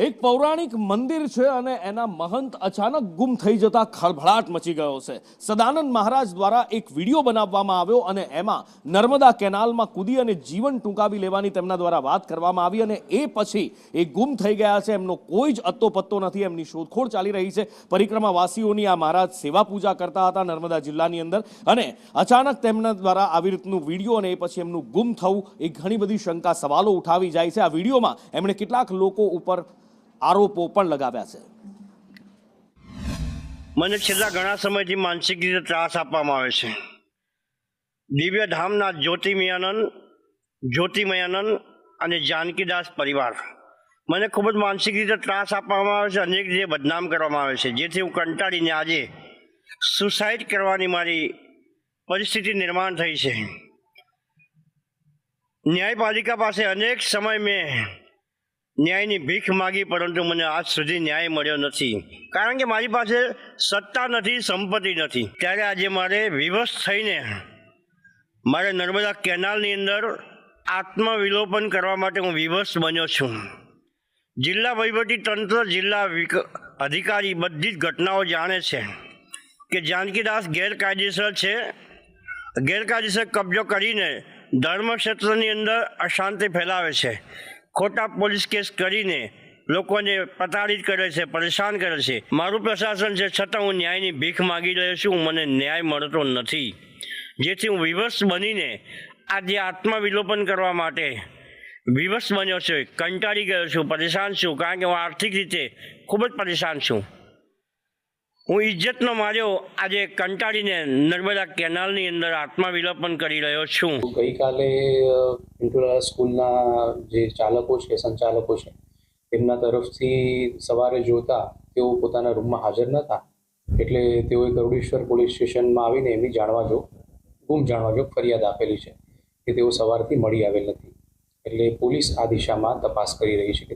એક પૌરાણિક મંદિર છે અને એના મહંત અચાનક ગુમ થઈ જતા ખળભળાટ મચી ગયો છે। સદાનંદ મહારાજ દ્વારા એક વિડીયો બનાવવામાં આવ્યો અને એમાં નર્મદા કેનાલમાં કૂદી અને જીવન ટૂંકાવી લેવાની તેમના દ્વારા વાત કરવામાં આવી અને એ પછી એ ગુમ થઈ ગયા છે। એમનો કોઈ જ અત્તો પત્તો નથી, એમની શોધખોળ ચાલી રહી છે। પરિક્રમાવાસીઓની આ મહારાજ સેવા પૂજા કરતા હતા નર્મદા જિલ્લાની અંદર અને અચાનક તેમના દ્વારા આવી રીતનું વિડીયો અને એ પછી એમનું ગુમ થવું એ ઘણી બધી શંકા સવાલો ઉઠાવી જાય છે। આ વિડીયોમાં એમણે કેટલાક લોકો ઉપર આરોપો પણ લગાવ્યા છે। મને છેલ્લા ઘણા સમયથી માનસિક રીતે ત્રાસ આપવામાં આવે છે। દિવ્ય ધામના જ્યોતિમયાનંદ અને જાનકીદાસ પરિવાર મને ખૂબ જ માનસિક રીતે ત્રાસ આપવામાં આવે છે, અનેક રીતે બદનામ કરવામાં આવે છે, જેથી હું કંટાળીને આજે સુસાઇડ કરવાની મારી પરિસ્થિતિ નિર્માણ થઈ છે। ન્યાયપાલિકા પાસે અનેક સમય મેં ન્યાયની ભીખ માગી, પરંતુ મને આજ સુધી ન્યાય મળ્યો નથી, કારણ કે મારી પાસે સત્તા નથી, સંપત્તિ નથી। ત્યારે આજે મારે વિવશ થઈને મારે નર્મદા કેનાલની અંદર આત્મવિલોપન કરવા માટે હું વિવશ બન્યો છું। જિલ્લા વહીવટી તંત્ર, જિલ્લા અધિકારી બધી જ ઘટનાઓ જાણે છે કે જાનકીદાસ ગેરકાયદેસર કબજો કરીને ધર્મક્ષેત્રની અંદર અશાંતિ ફેલાવે છે, ખોટા પોલીસ કેસ કરીને લોકોને પ્રતાડિત કરે છે, પરેશાન કરે છે। મારું પ્રશાસન છે, છતાં હું ન્યાયની ભીખ માગી રહ્યો છું, મને ન્યાય મળતો નથી, જેથી હું વિવશ બનીને આજે આત્મવિલોપન કરવા માટે વિવશ બન્યો છું। કંટાળી ગયો છું, પરેશાન છું, કારણ કે હું આર્થિક રીતે ખૂબ જ પરેશાન છું। હું ઇજ્જતનો માર્યો આજે કંટાળીને નર્મદા કેનાલની અંદર આત્મવિલોપન કરી રહ્યો છું। ગઈકાલે ઇન્ટરનલ સ્કૂલના જે ચાલકો છે, સંચાલકો છે, તેમના તરફથી સવારે જોતા તેઓ પોતાના રૂમમાં હાજર નહોતા, એટલે તેઓએ ગરુડેશ્વર પોલીસ સ્ટેશનમાં આવીને એમની ગુમ જાણવા જોગ ફરિયાદ આપેલી છે કે તેઓ સવારથી મળી આવેલ નથી। એટલે પોલીસ આ દિશામાં તપાસ કરી રહી છે કે